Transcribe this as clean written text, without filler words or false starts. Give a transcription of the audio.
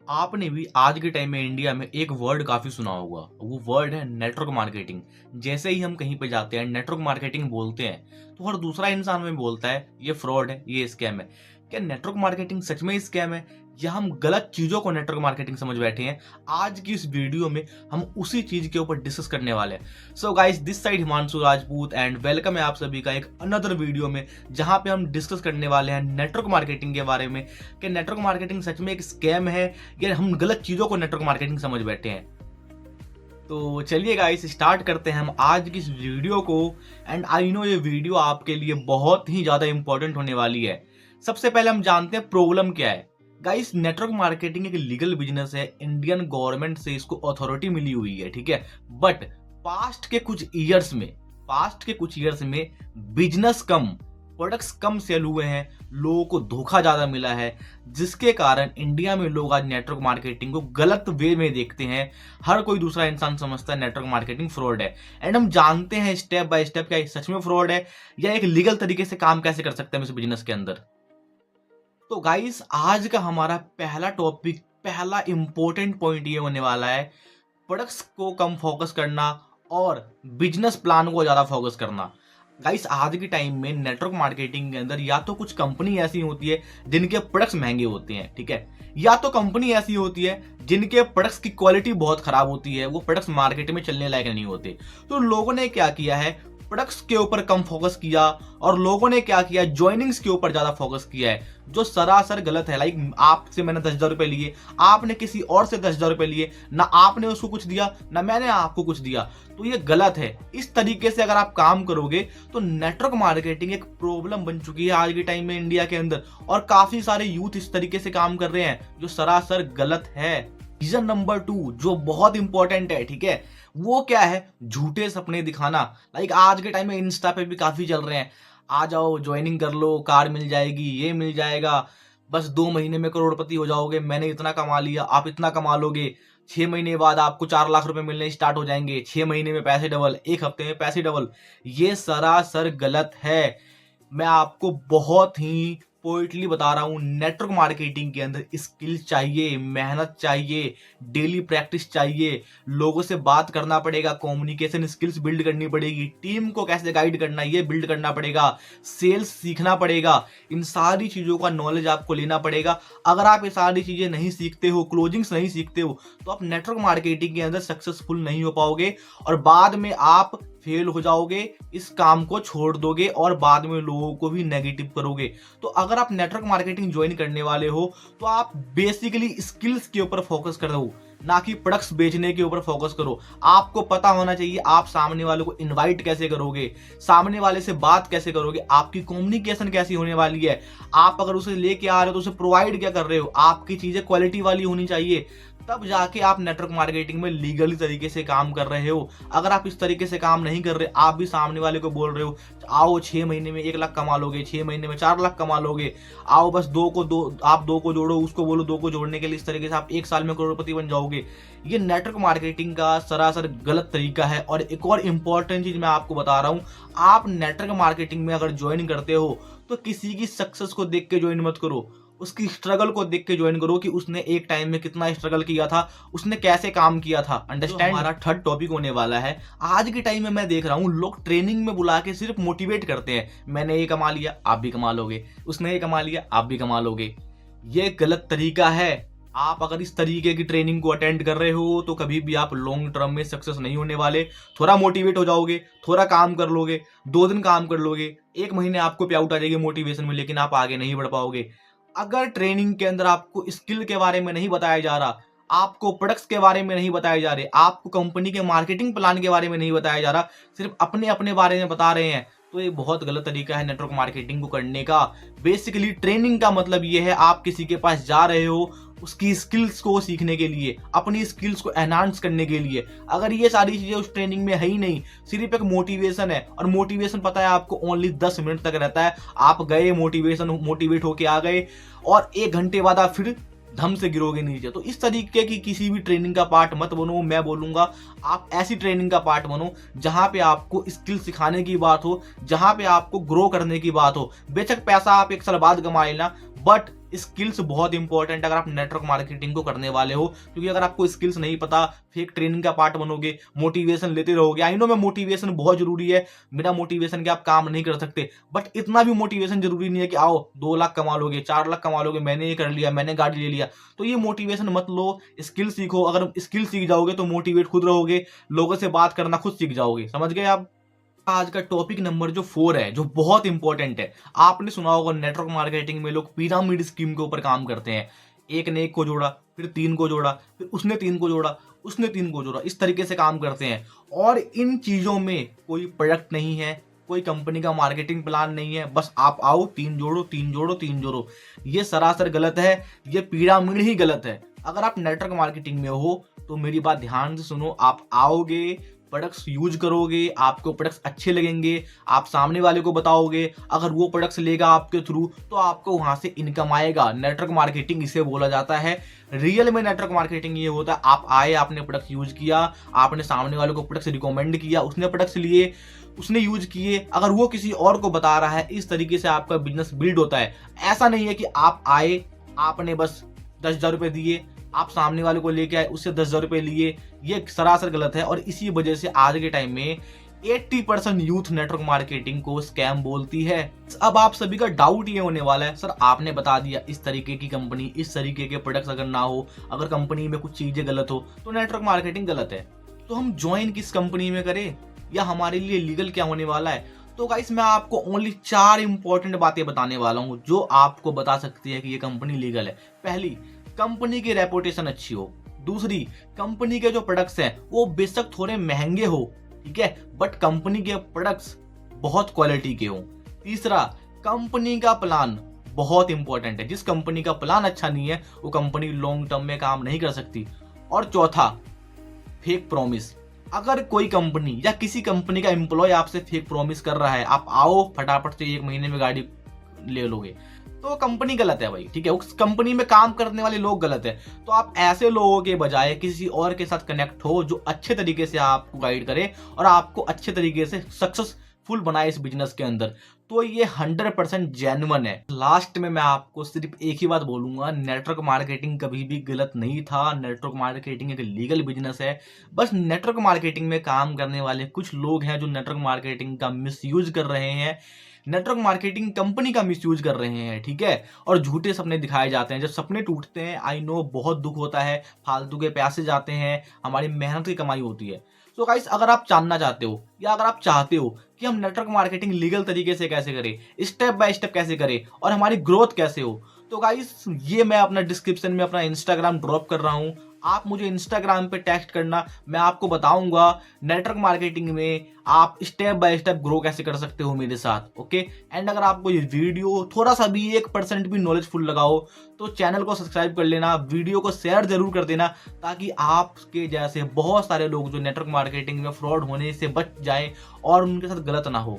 आपने भी आज के टाइम में इंडिया में एक वर्ड काफी सुना होगा। वो वर्ड है नेटवर्क मार्केटिंग। जैसे ही हम कहीं पे जाते हैं नेटवर्क मार्केटिंग बोलते हैं तो हर दूसरा इंसान में बोलता है ये फ्रॉड है, ये स्कैम है। क्या नेटवर्क मार्केटिंग सच में स्कैम है या हम गलत चीजों को नेटवर्क मार्केटिंग समझ बैठे हैं? आज की इस वीडियो में हम उसी चीज के ऊपर डिस्कस करने वाले हैं। So guys, this side Himanshu Rajput and welcome है आप सभी का एक अनदर वीडियो में, जहां पे हम डिस्कस करने वाले हैं नेटवर्क मार्केटिंग के बारे में कि नेटवर्क मार्केटिंग सच में एक स्कैम है या हम गलत चीजों को नेटवर्क मार्केटिंग समझ बैठे हैं। तो चलिए गाइस, स्टार्ट करते हैं हम आज की इस वीडियो को। एंड आई नो ये वीडियो आपके लिए बहुत ही ज्यादा इंपॉर्टेंट होने वाली है। सबसे पहले हम जानते हैं प्रॉब्लम क्या है। गाइस, नेटवर्क मार्केटिंग एक लीगल बिजनेस है, इंडियन गवर्नमेंट से इसको अथॉरिटी मिली हुई है, ठीक है। बट पास्ट के कुछ ईयर्स में बिजनेस कम, प्रोडक्ट्स कम सेल हुए हैं, लोगों को धोखा ज्यादा मिला है, जिसके कारण इंडिया में लोग आज नेटवर्क मार्केटिंग को गलत वे में देखते हैं। हर कोई दूसरा इंसान समझता है नेटवर्क मार्केटिंग फ्रॉड है। एंड हम जानते हैं स्टेप बाय स्टेप क्या ये सच में फ्रॉड है या एक लीगल तरीके से काम कैसे कर सकते हैं इस बिजनेस के अंदर। तो गाइस, आज का हमारा पहला टॉपिक, पहला इंपॉर्टेंट पॉइंट ये होने वाला है, प्रोडक्ट्स को कम फोकस करना और बिजनेस प्लान को ज्यादा फोकस करना। गाइस, आज के टाइम में नेटवर्क मार्केटिंग के अंदर या तो कुछ कंपनी ऐसी होती है जिनके प्रोडक्ट्स महंगे होते हैं, ठीक है, या तो कंपनी ऐसी होती है जिनके प्रोडक्ट्स की क्वालिटी बहुत खराब होती है, वो प्रोडक्ट्स मार्केट में चलने लायक नहीं होते। तो लोगों ने क्या किया है, प्रोडक्ट्स के ऊपर कम फोकस किया और लोगों ने क्या किया, ज्वाइनिंग्स के ऊपर ज्यादा फोकस किया है, जो सरासर गलत है। लाइक आपसे मैंने 10,000 रुपए लिए, आपने किसी और से 10,000 रुपए लिए, ना आपने उसको कुछ दिया ना मैंने आपको कुछ दिया, तो ये गलत है। इस तरीके से अगर आप काम करोगे तो नेटवर्क मार्केटिंग एक प्रॉब्लम बन चुकी है आज के टाइम में इंडिया के अंदर, और काफी सारे यूथ इस तरीके से काम कर रहे हैं जो सरासर गलत है। रीजन नंबर 2 जो बहुत इंपॉर्टेंट है, ठीक है, वो क्या है, झूठे सपने दिखाना। लाइक आज के टाइम में इंस्टा पे भी काफी चल रहे हैं, आ जाओ ज्वाइनिंग कर लो, कार मिल जाएगी, ये मिल जाएगा, बस 2 महीने में करोड़पति हो जाओगे, मैंने इतना कमा लिया, आप इतना कमा लोगे, 6 महीने बाद आपको 4 लाख रुपए मिलने स्टार्ट हो जाएंगे, 6 महीने में पैसे डबल, एक हफ्ते में पैसे डबल। ये सरासर गलत है। मैं आपको बहुत ही पोइटली बता रहा हूं, नेटवर्क मार्केटिंग के अंदर स्किल चाहिए, मेहनत चाहिए, डेली प्रैक्टिस चाहिए, लोगों से बात करना पड़ेगा, कम्युनिकेशन स्किल्स बिल्ड करनी पड़ेगी, टीम को कैसे गाइड करना है ये बिल्ड करना पड़ेगा, सेल्स सीखना पड़ेगा, इन सारी चीजों का नॉलेज आपको लेना पड़ेगा। अगर आप ये सारी चीजें नहीं सीखते हो, क्लोजिंग्स नहीं सीखते हो, तो आप नेटवर्क मार्केटिंग के अंदर सक्सेसफुल नहीं हो पाओगे और बाद में आप फेल हो जाओगे, इस काम को छोड़ दोगे और बाद में लोगों को भी नेगेटिव करोगे। तो अगर आप नेटवर्क मार्केटिंग ज्वाइन करने वाले हो तो आप बेसिकली स्किल्स के ऊपर फोकस करो, ना कि प्रोडक्ट्स बेचने के ऊपर फोकस करो। आपको पता होना चाहिए आप सामने वाले को इनवाइट कैसे करोगे, सामने वाले से बात कैसे करोगे, आपकी कम्युनिकेशन कैसी होने वाली है, आप अगर उसे लेके आ रहे हो तो उसे प्रोवाइड क्या कर रहे हो, आपकी चीजें क्वालिटी वाली होनी चाहिए, तब जाके आप नेटवर्क मार्केटिंग में लीगली तरीके से काम कर रहे हो। अगर आप इस तरीके से काम नहीं कर रहे, आप भी सामने वाले को बोल रहे हो आओ 6 महीने में 1 लाख कमा लोगे, 6 महीने में 4 लाख कमा लोगे, आओ बस आप दो को जोड़ो, उसको बोलो 2 को जोड़ने के लिए, इस तरीके से आप 1 साल में करोड़पति बन जाओगे। ये नेटवर्क मार्केटिंग का सरासर गलत तरीका है। और एक और इंपॉर्टेंट चीज मैं आपको बता रहा हूं, आप नेटवर्क मार्केटिंग में अगर ज्वाइन करते हो तो किसी की सक्सेस को देख के ज्वाइन मत करो, उसकी स्ट्रगल को देख के ज्वाइन करो कि उसने एक टाइम में कितना स्ट्रगल किया था, उसने कैसे काम किया था। अंडरस्टैंड। हमारा थर्ड टॉपिक होने वाला है, आज के टाइम में मैं देख रहा हूँ लोग ट्रेनिंग में बुला के सिर्फ मोटिवेट करते हैं, मैंने ये कमा लिया आप भी कमा लोगे, उसने ये कमा लिया आप भी कमा लोगे। ये गलत तरीका है। आप अगर इस तरीके की ट्रेनिंग को अटेंड कर रहे हो तो कभी भी आप लॉन्ग टर्म में सक्सेस नहीं होने वाले। थोड़ा मोटिवेट हो जाओगे, थोड़ा काम कर लोगे, 2 दिन काम कर लोगे, 1 महीने आपको पे आउट आ जाएगी मोटिवेशन में, लेकिन आप आगे नहीं बढ़ पाओगे। अगर ट्रेनिंग के अंदर आपको स्किल के बारे में नहीं बताया जा रहा, आपको प्रोडक्ट्स के बारे में नहीं बताए जा रहे, आपको कंपनी के मार्केटिंग प्लान के बारे में नहीं बताया जा रहा, सिर्फ अपने अपने बारे में बता रहे हैं, तो ये बहुत गलत तरीका है नेटवर्क मार्केटिंग को करने का। बेसिकली ट्रेनिंग का मतलब ये है आप किसी के पास जा रहे हो उसकी स्किल्स को सीखने के लिए, अपनी स्किल्स को एनहांस करने के लिए। अगर ये सारी चीजें उस ट्रेनिंग में है ही नहीं, सिर्फ एक मोटिवेशन है, और मोटिवेशन पता है आपको ओनली 10 मिनट तक रहता है। आप गए, मोटिवेट होके आ गए और 1 घंटे बाद आप फिर धम से गिरोगे नीचे। तो इस तरीके की किसी भी ट्रेनिंग का पार्ट मत बनो। मैं बोलूंगा आप ऐसी ट्रेनिंग का पार्ट बनो जहां पे आपको स्किल सिखाने की बात हो, जहां पे आपको ग्रो करने की बात हो। बेशक पैसा आप 1 साल बाद कमा लेना, बट स्किल्स बहुत इंपॉर्टेंट है अगर आप नेटवर्क मार्केटिंग को करने वाले हो, क्योंकि अगर आपको स्किल्स नहीं पता, फेक ट्रेनिंग का पार्ट बनोगे, मोटिवेशन लेते रहोगे। आई नो मैं मोटिवेशन बहुत जरूरी है, बिना मोटिवेशन के आप काम नहीं कर सकते, बट इतना भी मोटिवेशन जरूरी नहीं है कि आओ 2 लाख कमा लोगे, 4 लाख कमा लोगे, मैंने ये कर लिया, मैंने गाड़ी ले लिया। तो ये मोटिवेशन मत लो, स्किल सीखो। अगर स्किल सीख जाओगे तो मोटिवेट खुद रहोगे, लोगों से बात करना खुद सीख जाओगे। समझ गए आप? आज का टॉपिक नंबर जो 4 है, जो बहुत इंपॉर्टेंट है, आपने सुना होगा नेटवर्क मार्केटिंग में लोग पिरामिड स्कीम के ऊपर काम करते हैं। एक ने एक को जोड़ा, फिर 3 को जोड़ा, फिर उसने 3 को जोड़ा, उसने 3 को जोड़ा, इस तरीके से काम करते हैं। और इन चीजों में कोई प्रोडक्ट नहीं है, कोई कंपनी का मार्केटिंग प्लान नहीं है, बस आप आओ 3 जोड़ो, 3 जोड़ो, 3 जोड़ो। ये सरासर गलत है, ये पिरामिड ही गलत है। अगर आप नेटवर्क मार्केटिंग में हो तो मेरी बात ध्यान से सुनो। आप आओगे, प्रोडक्ट्स यूज करोगे, आपको प्रोडक्ट्स अच्छे लगेंगे, आप सामने वाले को बताओगे, अगर वो प्रोडक्ट्स लेगा आपके थ्रू तो आपको वहां से इनकम आएगा। नेटवर्क मार्केटिंग इसे बोला जाता है। रियल में नेटवर्क मार्केटिंग ये होता है, आप आए, आपने प्रोडक्ट यूज किया, आपने सामने वाले को प्रोडक्ट्स रिकमेंड किया, उसने प्रोडक्ट्स लिए, उसने यूज किए, अगर वो किसी और को बता रहा है, इस तरीके से आपका बिजनेस बिल्ड होता है। ऐसा नहीं है कि आप आए, आपने बस 10,000 रुपए दिए, आप सामने वाले को लेके आए, उससे 10,000 रुपए लिए, ये सरासर गलत है। और इसी वजह से आज के टाइम में 80% यूथ नेटवर्क मार्केटिंग को स्कैम बोलती है। अब आप सभी का डाउट ये होने वाला है, सर आपने बता दिया इस तरीके की कंपनी, इस तरीके के प्रोडक्ट्स अगर ना हो, अगर कंपनी में कुछ चीजें गलत हो तो नेटवर्क मार्केटिंग गलत है। तो हम ज्वाइन किस कंपनी में करें, या हमारे लिए लीगल क्या होने वाला है? तो गाइस मैं आपको ओनली 4 इंपॉर्टेंट बातें बताने वाला हूं जो आपको बता सकती है कि ये कंपनी लीगल है। पहली, कंपनी की रेपुटेशन अच्छी हो। दूसरी, कंपनी के जो प्रोडक्ट्स हैं वो बेशक थोड़े महंगे हो, ठीक है, बट कंपनी के प्रोडक्ट्स बहुत क्वालिटी के हो। तीसरा, कंपनी का प्लान बहुत इंपॉर्टेंट है। जिस कंपनी का प्लान अच्छा नहीं है वो कंपनी लॉन्ग टर्म में काम नहीं कर सकती। और चौथा, फेक प्रॉमिस। अगर कोई कंपनी या किसी कंपनी का एम्प्लॉय आपसे फेक प्रॉमिस कर रहा है, आप आओ फटाफट से 1 महीने में गाड़ी ले लोगे, तो कंपनी गलत है भाई, ठीक है, उस कंपनी में काम करने वाले लोग गलत है। तो आप ऐसे लोगों के बजाय किसी और के साथ कनेक्ट हो जो अच्छे तरीके से आपको गाइड करे और आपको अच्छे तरीके से सक्सेसफुल बनाए इस बिजनेस के अंदर। तो ये 100% जेन्युइन है। लास्ट में मैं आपको सिर्फ एक ही बात बोलूंगा, नेटवर्क मार्केटिंग कभी भी गलत नहीं था। नेटवर्क मार्केटिंग एक लीगल बिजनेस है। बस नेटवर्क मार्केटिंग में काम करने वाले कुछ लोग हैं जो नेटवर्क मार्केटिंग का मिसयूज कर रहे हैं, नेटवर्क मार्केटिंग कंपनी का मिसयूज कर रहे हैं, ठीक है, और झूठे सपने दिखाए जाते हैं। जब सपने टूटते हैं, आई नो बहुत दुख होता है, फालतू के पैसे जाते हैं, हमारी मेहनत की कमाई होती है। तो गाइस अगर आप जानना चाहते हो या अगर आप चाहते हो कि हम नेटवर्क मार्केटिंग लीगल तरीके से कैसे करें, स्टेप बाय स्टेप कैसे करें और हमारी ग्रोथ कैसे हो, तो गाइस ये मैं अपना डिस्क्रिप्शन में अपना इंस्टाग्राम ड्रॉप कर रहा हूं। आप मुझे इंस्टाग्राम पे टेक्स्ट करना, मैं आपको बताऊंगा नेटवर्क मार्केटिंग में आप स्टेप बाय स्टेप ग्रो कैसे कर सकते हो मेरे साथ। ओके, एंड अगर आपको ये वीडियो थोड़ा सा भी 1% भी नॉलेजफुल लगा हो तो चैनल को सब्सक्राइब कर लेना, वीडियो को शेयर जरूर कर देना, ताकि आपके जैसे बहुत सारे लोग जो नेटवर्क मार्केटिंग में फ्रॉड होने से बच जाए और उनके साथ गलत ना हो।